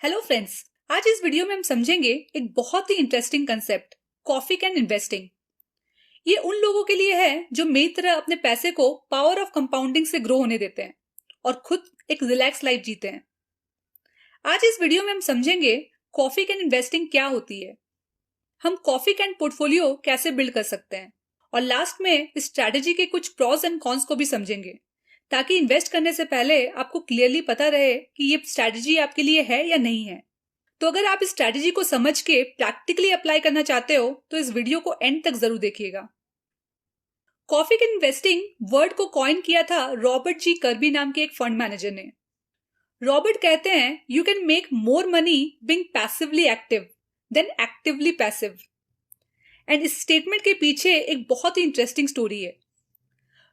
Hello friends. आज इस video में हम समझेंगे एक बहुत ही interesting concept, coffee can investing. ये उन लोगों के लिए है जो मेरी तरह अपने पैसे को पावर ऑफ कंपाउंडिंग से ग्रो होने देते हैं और खुद एक रिलैक्स लाइफ जीते हैं। आज इस वीडियो में हम समझेंगे कॉफी कैन इन्वेस्टिंग क्या होती है, हम कॉफी कैन पोर्टफोलियो कैसे बिल्ड कर सकते हैं और लास्ट में इस स्ट्रैटेजी के कुछ प्रॉस एंड कॉन्स को भी समझेंगे, ताकि इन्वेस्ट करने से पहले आपको क्लियरली पता रहे कि ये स्ट्रैटेजी आपके लिए है या नहीं है। तो अगर आप इस स्ट्रैटेजी को समझ के प्रैक्टिकली अप्लाई करना चाहते हो तो इस वीडियो को एंड तक जरूर देखिएगा। कॉफी कैन इन्वेस्टिंग वर्ड को कॉइन किया था रॉबर्ट जी कर्बी नाम के एक फंड मैनेजर ने। रॉबर्ट कहते हैं, you can make more money being passively active then actively passive. And इस स्टेटमेंट के पीछे एक बहुत ही इंटरेस्टिंग स्टोरी है।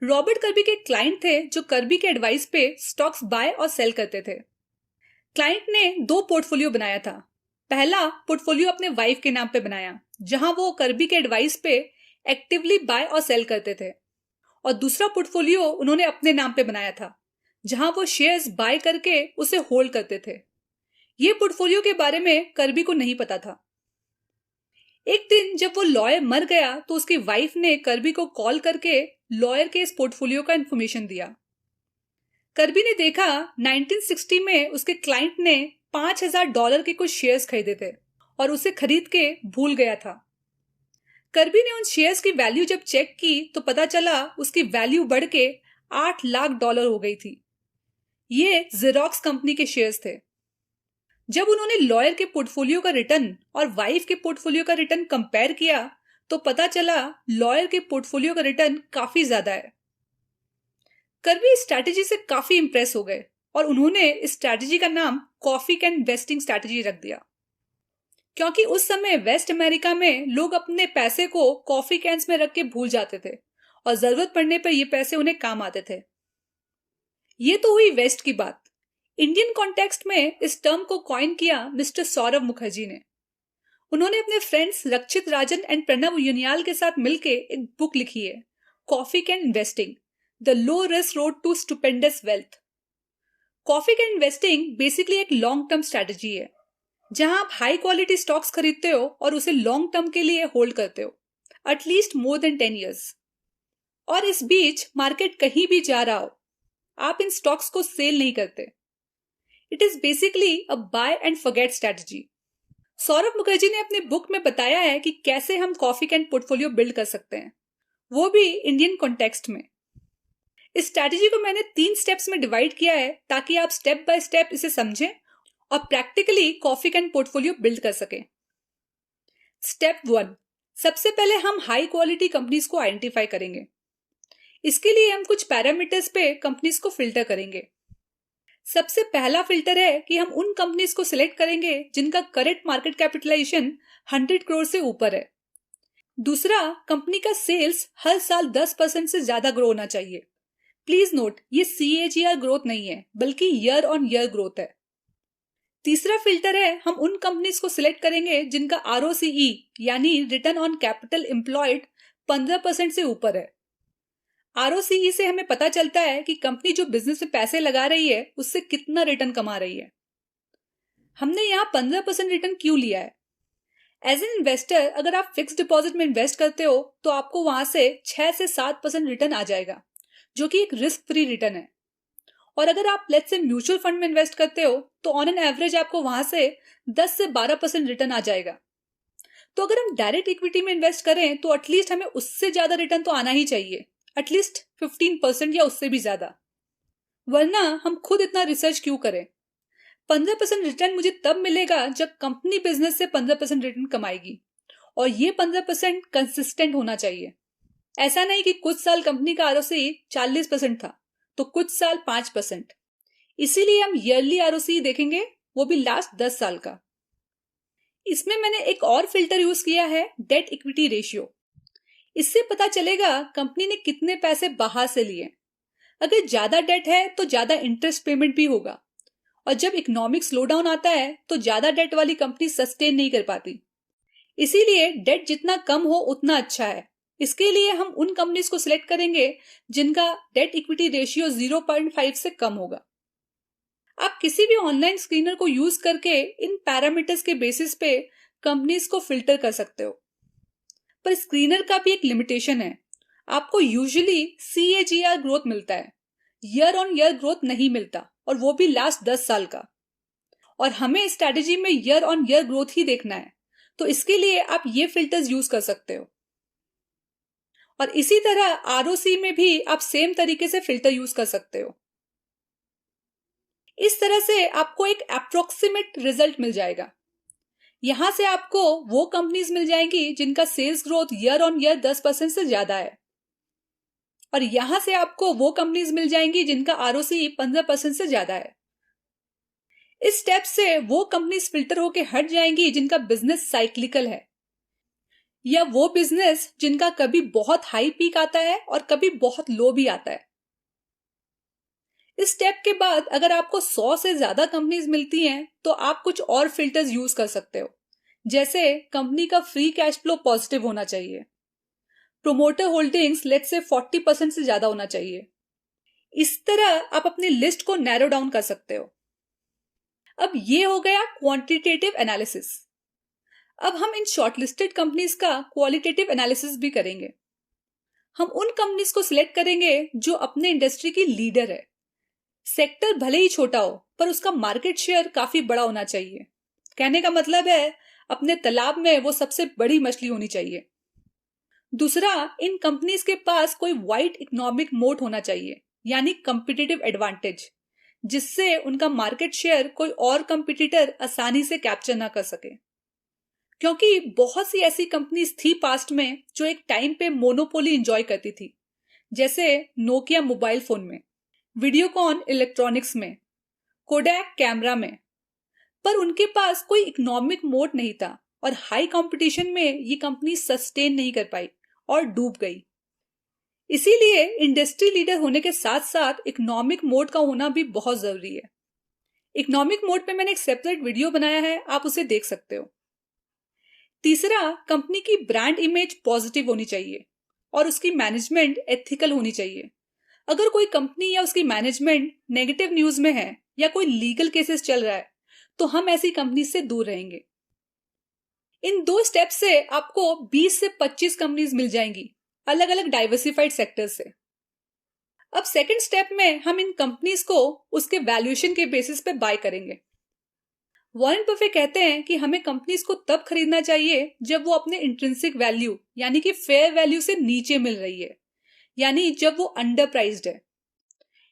रॉबर्ट कर्बी के क्लाइंट थे जो कर्बी के एडवाइस पे स्टॉक्स बाय और सेल करते थे। क्लाइंट ने 2 पोर्टफोलियो बनाया था। पहला पोर्टफोलियो अपने वाइफ के नाम पे बनाया, जहां वो कर्बी के एडवाइस पे एक्टिवली बाय और सेल करते थे, और दूसरा पोर्टफोलियो उन्होंने अपने नाम पे बनाया था, जहां वो शेयर्स बाय करके उसे होल्ड करते थे। ये पोर्टफोलियो के बारे में कर्बी को नहीं पता था। एक दिन जब वो लॉयर मर गया तो उसकी वाइफ ने कर्बी को कॉल करके लॉयर के इस पोर्टफोलियो का इंफॉर्मेशन दिया। कर्बी ने देखा 1960 में उसके क्लाइंट ने $5000 के कुछ शेयर्स खरीदे थे और उसे खरीद के भूल गया था। कर्बी ने उन शेयर्स की वैल्यू जब चेक की तो पता चला उसकी वैल्यू बढ़ के $8 लाख हो गई थी। ये जेरोक्स कंपनी के शेयर्स थे। जब उन्होंने लॉयर के पोर्टफोलियो का रिटर्न और वाइफ के पोर्टफोलियो का रिटर्न कंपेयर किया तो पता चला लॉयर के पोर्टफोलियो का रिटर्न काफी ज्यादा है। कर्बी इस स्ट्रैटेजी से काफी इंप्रेस हो गए और उन्होंने इस स्ट्रैटेजी का नाम कॉफी कैन इन्वेस्टिंग स्ट्रैटेजी रख दिया, क्योंकि उस समय वेस्ट अमेरिका में लोग अपने पैसे को कॉफी कैंस में रख के भूल जाते थे और जरूरत पड़ने पर ये पैसे उन्हें काम आते थे। ये तो हुई वेस्ट की बात। इंडियन कॉन्टेक्स्ट में इस टर्म को कॉइन किया मिस्टर सौरभ मुखर्जी ने। उन्होंने अपने फ्रेंड्स रक्षित राजन एंड प्रणव युनियाल के साथ मिलकर एक बुक लिखी है, coffee can investing, the low risk road to stupendous wealth. Coffee can investing basically एक लॉन्ग टर्म स्ट्रैटेजी है, जहां आप हाई क्वालिटी स्टॉक्स खरीदते हो और उसे लॉन्ग टर्म के लिए होल्ड करते हो, एटलीस्ट मोर देन 10 ईयर्स। और इस बीच मार्केट कहीं भी जा रहा हो, आप इन स्टॉक्स को सेल नहीं करते। It is basically a buy and forget strategy. Saurabh Mukherjee ने अपनी बुक में बताया है कि कैसे हम कॉफी कैन पोर्टफोलियो बिल्ड कर सकते हैं, वो भी इंडियन कॉन्टेक्स्ट में। इस स्ट्रैटेजी को मैंने 3 स्टेप्स में डिवाइड किया है ताकि आप स्टेप बाय स्टेप इसे समझें और practically coffee can portfolio build कर सकें। स्टेप 1, सबसे पहले हम हाई क्वालिटी कंपनीज को आइडेंटिफाई करेंगे। इसके लिए हम कुछ पैरामीटर्स पे कंपनीज को फिल्टर करेंगे। सबसे पहला फिल्टर है कि हम उन कंपनीज को सिलेक्ट करेंगे जिनका करंट मार्केट कैपिटलाइजेशन 100 करोड़ से ऊपर है। दूसरा, कंपनी का सेल्स हर साल 10% से ज्यादा ग्रो होना चाहिए। प्लीज नोट, ये CAGR ग्रोथ नहीं है, बल्कि ईयर ऑन ईयर ग्रोथ है। तीसरा फिल्टर है, हम उन कंपनीज को सिलेक्ट करेंगे जिनका ROCE यानी रिटर्न ऑन कैपिटल एम्प्लॉयड 15% से ऊपर है। ROCE से हमें पता चलता है कि कंपनी जो बिजनेस में पैसे लगा रही है उससे कितना रिटर्न कमा रही है। हमने यहाँ 15% रिटर्न क्यों लिया है? एज एन इन्वेस्टर अगर आप फिक्स डिपॉजिट में इन्वेस्ट करते हो तो आपको वहां से 6 से 7% रिटर्न आ जाएगा, जो कि एक रिस्क फ्री रिटर्न है। और अगर आप लेट्स से म्यूचुअल फंड में इन्वेस्ट करते हो तो ऑन एन एवरेज आपको वहां से 10 से 12% रिटर्न आ जाएगा। तो अगर हम डायरेक्ट इक्विटी में इन्वेस्ट करें तो एटलीस्ट हमें उससे ज्यादा रिटर्न तो आना ही चाहिए, एटलीस्ट 15% या उससे भी ज्यादा। वरना हम खुद इतना रिसर्च क्यों करें? 15% रिटर्न मुझे तब मिलेगा जब कंपनी बिजनेस से 15% रिटर्न कमाएगी, और ये 15% कंसिस्टेंट होना चाहिए। ऐसा नहीं कि कुछ साल कंपनी का ROCE 40% था तो कुछ साल 5%। इसीलिए हम ईयरली ROCE देखेंगे, वो भी लास्ट 10 साल का। इसमें मैंने एक और फिल्टर यूज किया है, डेट इक्विटी रेशियो। इससे पता चलेगा कंपनी ने कितने पैसे बाहर से लिए। अगर ज्यादा डेट है तो ज्यादा इंटरेस्ट पेमेंट भी होगा, और जब इकोनॉमिक स्लोडाउन आता है तो ज्यादा डेट वाली कंपनी सस्टेन नहीं कर पाती। इसीलिए डेट जितना कम हो उतना अच्छा है। इसके लिए हम उन कंपनीज को सिलेक्ट करेंगे जिनका डेट इक्विटी रेशियो 0.5 से कम होगा। आप किसी भी ऑनलाइन स्क्रीनर को यूज करके इन पैरामीटर्स के बेसिस पे कंपनीज को फिल्टर कर सकते हो। पर स्क्रीनर का भी एक लिमिटेशन है। आपको यूजुअली CAGR ग्रोथ मिलता है, ईयर ऑन ईयर ग्रोथ नहीं मिलता, और वो भी लास्ट 10 साल का। और हमें स्ट्रैटेजी में ईयर ऑन ईयर ग्रोथ ही देखना है, तो इसके लिए आप ये फिल्टर्स यूज कर सकते हो। और इसी तरह ROC में भी आप सेम तरीके से फिल्टर यूज कर सकते हो। इस तरह से आपको एक अप्रोक्सीमेट रिजल्ट मिल जाएगा। यहां से आपको वो कंपनीज मिल जाएंगी जिनका sales growth year on year 10% से ज्यादा है, और यहां से आपको वो कंपनीज मिल जाएंगी जिनका ROC 15% से ज्यादा है। इस स्टेप से वो कंपनीज फिल्टर होके हट जाएंगी जिनका बिजनेस साइक्लिकल है, या वो बिजनेस जिनका कभी बहुत हाई पीक आता है और कभी बहुत लो भी आता है। इस स्टेप के बाद अगर आपको 100 से ज्यादा कंपनीज मिलती हैं तो आप कुछ और फिल्टर्स यूज कर सकते हो, जैसे कंपनी का फ्री कैश फ्लो पॉजिटिव होना चाहिए, प्रोमोटर होल्डिंग्स लेट्स से 40% से ज्यादा होना चाहिए। इस तरह आप अपनी लिस्ट को नैरो डाउन कर सकते हो। अब ये हो गया क्वांटिटेटिव एनालिसिस। अब हम इन शॉर्टलिस्टेड कंपनीज का क्वालिटेटिव एनालिसिस भी करेंगे। हम उन कंपनीज को सिलेक्ट करेंगे जो अपने इंडस्ट्री की लीडर है। सेक्टर भले ही छोटा हो पर उसका मार्केट शेयर काफी बड़ा होना चाहिए। कहने का मतलब है अपने तालाब में वो सबसे बड़ी मछली होनी चाहिए। दूसरा, इन कंपनीज के पास कोई वाइड इकोनॉमिक मोट होना चाहिए, यानी कंपिटिटिव एडवांटेज, जिससे उनका मार्केट शेयर कोई और कंपिटिटर आसानी से कैप्चर ना कर सके। क्योंकि बहुत सी ऐसी कंपनीज थी पास्ट में जो एक टाइम पे मोनोपोली एंजॉय करती थी, जैसे नोकिया मोबाइल फोन में, वीडियोकॉन इलेक्ट्रॉनिक्स में, कोडैक कैमरा में। पर उनके पास कोई इकोनॉमिक मोट नहीं था और हाई कंपटीशन में ये कंपनी सस्टेन नहीं कर पाई और डूब गई। इसीलिए इंडस्ट्री लीडर होने के साथ साथ इकोनॉमिक मोट का होना भी बहुत जरूरी है। इकोनॉमिक मोट पे मैंने एक सेपरेट वीडियो बनाया है, आप उसे देख सकते हो। तीसरा, कंपनी की ब्रांड इमेज पॉजिटिव होनी चाहिए और उसकी मैनेजमेंट एथिकल होनी चाहिए। अगर कोई कंपनी या उसकी मैनेजमेंट नेगेटिव न्यूज में है या कोई लीगल केसेस चल रहा है तो हम ऐसी कंपनी से दूर रहेंगे। इन 2 स्टेप से आपको 20 से 25 कंपनीज मिल जाएंगी अलग अलग डाइवर्सिफाइड सेक्टर से। अब सेकंड स्टेप में हम इन कंपनीज को उसके वैल्यूएशन के बेसिस पे बाय करेंगे। वॉरेन बफे कहते हैं कि हमें कंपनीज को तब खरीदना चाहिए जब वो अपने इंट्रिंसिक वैल्यू यानी कि फेयर वैल्यू से नीचे मिल रही है, यानी जब वो अंडर प्राइस्ड है।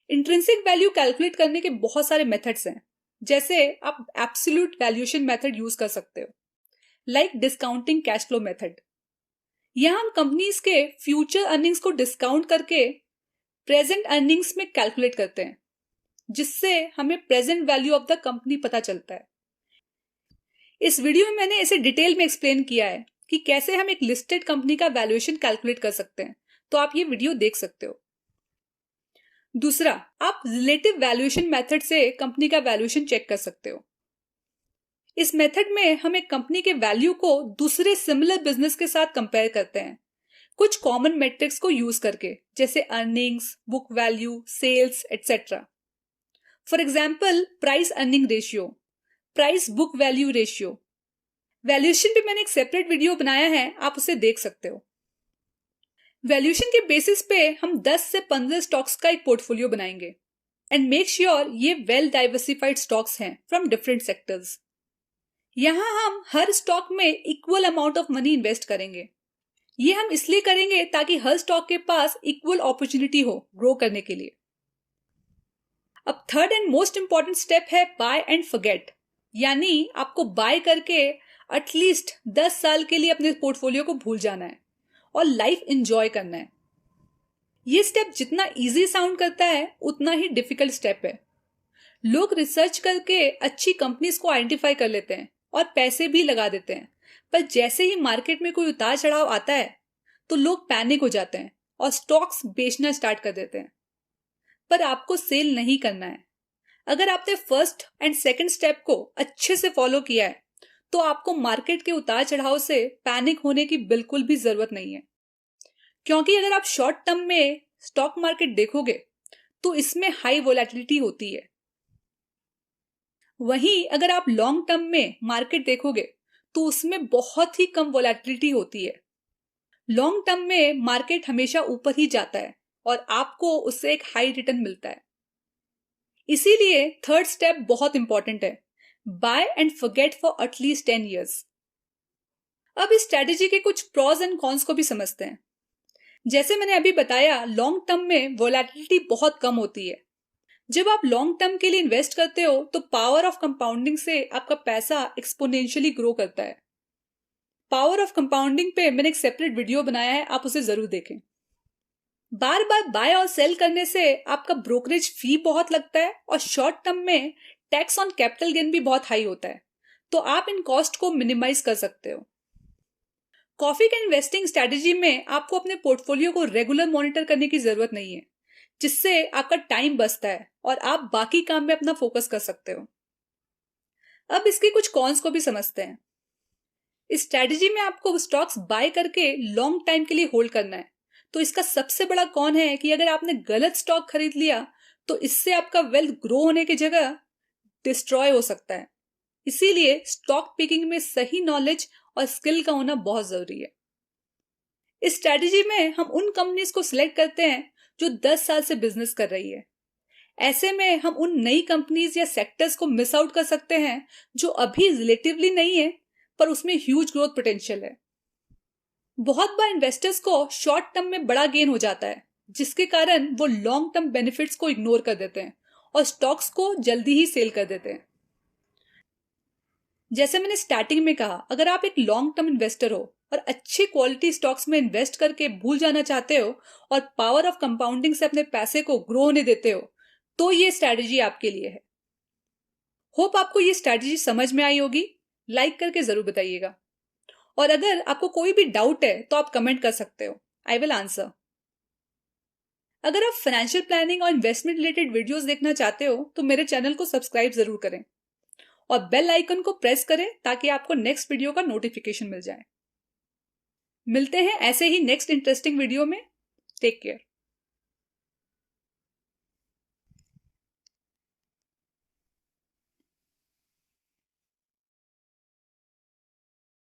इंट्रिंसिक वैल्यू कैलकुलेट करने के बहुत सारे मेथड्स हैं, जैसे आप एब्सोल्यूट वैल्यूएशन मेथड यूज कर सकते हो, like discounting cash flow method. यहां हम कंपनीज के फ्यूचर अर्निंग्स को डिस्काउंट करके प्रेजेंट अर्निंग्स में कैलकुलेट करते हैं, जिससे हमें present value of the company पता चलता है। इस वीडियो में मैंने इसे डिटेल में एक्सप्लेन किया है कि कैसे हम एक लिस्टेड कंपनी का वैल्यूएशन कैलकुलेट कर सकते हैं, तो आप ये वीडियो देख सकते हो। दूसरा, आप रिलेटिव वैल्यूएशन मेथड से कंपनी का वैल्यूएशन चेक कर सकते हो। इस मेथड में हम एक कंपनी के वैल्यू को दूसरे सिमिलर बिजनेस के साथ कंपेयर करते हैं, कुछ कॉमन मेट्रिक्स को यूज करके, जैसे earnings, book value, sales etcetera. For example, price earning ratio, price book value ratio. Valuation पे मैंने एक सेपरेट वीडियो बनाया है, आप उसे देख सकते हो। वैल्यूएशन के बेसिस पे हम 10 से 15 स्टॉक्स का एक पोर्टफोलियो बनाएंगे एंड मेक श्योर ये वेल डाइवर्सिफाइड स्टॉक्स हैं फ्रॉम डिफरेंट सेक्टर्स। यहां हम हर स्टॉक में equal amount of money invest करेंगे। ये हम इसलिए करेंगे ताकि हर स्टॉक के पास इक्वल अपॉर्चुनिटी हो ग्रो करने के लिए। अब third and most important step है बाय एंड फॉरगेट, यानी आपको बाय करके एटलीस्ट 10 साल के लिए अपने पोर्टफोलियो को भूल जाना है और लाइफ एंजॉय करना है। ये स्टेप जितना इजी साउंड करता है उतना ही डिफिकल्ट स्टेप है। लोग रिसर्च करके अच्छी कंपनीज को आइडेंटिफाई कर लेते हैं और पैसे भी लगा देते हैं, पर जैसे ही मार्केट में कोई उतार चढ़ाव आता है तो लोग पैनिक हो जाते हैं और स्टॉक्स बेचना स्टार्ट कर देते हैं। पर आपको सेल नहीं करना है। अगर आपने फर्स्ट एंड सेकंड स्टेप को अच्छे से फॉलो किया है तो आपको मार्केट के उतार चढ़ाव से पैनिक होने की बिल्कुल भी जरूरत नहीं है। क्योंकि अगर आप शॉर्ट टर्म में स्टॉक मार्केट देखोगे तो इसमें हाई वोलेटिलिटी होती है। वहीं अगर आप लॉन्ग टर्म में मार्केट देखोगे तो उसमें बहुत ही कम वोलेटिलिटी होती है। लॉन्ग टर्म में मार्केट हमेशा ऊपर ही जाता है और आपको उससे एक हाई रिटर्न मिलता है। इसीलिए थर्ड स्टेप बहुत इंपॉर्टेंट है, buy and forget for at least 10 years। अब इस स्ट्रेटेजी के कुछ प्रॉज एंड कॉन्स को भी समझते हैं। जैसे मैंने अभी बताया, लॉन्ग टर्म में वोलेटिलिटी बहुत कम होती है। जब आप लॉन्ग टर्म के लिए इन्वेस्ट करते हो तो पावर ऑफ कंपाउंडिंग से आपका पैसा एक्सपोनेंशियली ग्रो करता है। पावर ऑफ कंपाउंडिंग पे मैंने एक सेपरेट वीडियो बनाया है, आप उसे जरूर देखें। बार बार बाय और सेल करने से आपका ब्रोकरेज फी बहुत लगता है और शॉर्ट टर्म में टैक्स ऑन कैपिटल गेन भी बहुत हाई होता है, तो आप इन कॉस्ट को मिनिमाइज कर सकते हो। कॉफी के इन्वेस्टिंग स्ट्रेटेजी में आपको अपने पोर्टफोलियो को रेगुलर मॉनिटर करने की जरूरत नहीं है, जिससे आपका टाइम बचता है और आप बाकी काम में अपना फोकस कर सकते हो। अब इसके कुछ कॉन्स को भी समझते हैं। इस स्ट्रेटेजी में आपको स्टॉक्स बाय करके लॉन्ग टाइम के लिए होल्ड करना है, तो इसका सबसे बड़ा कॉन है कि अगर आपने गलत स्टॉक खरीद लिया तो इससे आपका वेल्थ ग्रो होने की जगह डिस्ट्रॉय हो सकता है। इसीलिए स्टॉक पिकिंग में सही नॉलेज और स्किल का होना बहुत जरूरी है। इस स्ट्रेटेजी में हम उन कंपनीज को सिलेक्ट करते हैं जो 10 साल से बिजनेस कर रही है। ऐसे में हम उन नई कंपनीज या सेक्टर्स को मिस आउट कर सकते हैं जो अभी रिलेटिवली नहीं है पर उसमें ह्यूज ग्रोथ पोटेंशियल है। बहुत बार इन्वेस्टर्स को शॉर्ट टर्म में बड़ा गेन हो जाता है, जिसके कारण वो लॉन्ग टर्म बेनिफिट्स को इग्नोर कर देते हैं और स्टॉक्स को जल्दी ही सेल कर देते हैं। जैसे मैंने स्टार्टिंग में कहा, अगर आप एक लॉन्ग टर्म इन्वेस्टर हो और अच्छी क्वालिटी स्टॉक्स में इन्वेस्ट करके भूल जाना चाहते हो और पावर ऑफ कंपाउंडिंग से अपने पैसे को ग्रो होने देते हो, तो ये स्ट्रैटेजी आपके लिए है। होप आपको ये स्ट्रैटेजी समझ में आई होगी। लाइक करके जरूर बताइएगा, और अगर आपको कोई भी डाउट है तो आप कमेंट कर सकते हो, आई विल आंसर। अगर आप फाइनेंशियल प्लानिंग और इन्वेस्टमेंट रिलेटेड वीडियोस देखना चाहते हो तो मेरे चैनल को सब्सक्राइब जरूर करें और बेल आइकन को प्रेस करें ताकि आपको नेक्स्ट वीडियो का नोटिफिकेशन मिल जाए। मिलते हैं ऐसे ही नेक्स्ट इंटरेस्टिंग वीडियो में। Take care.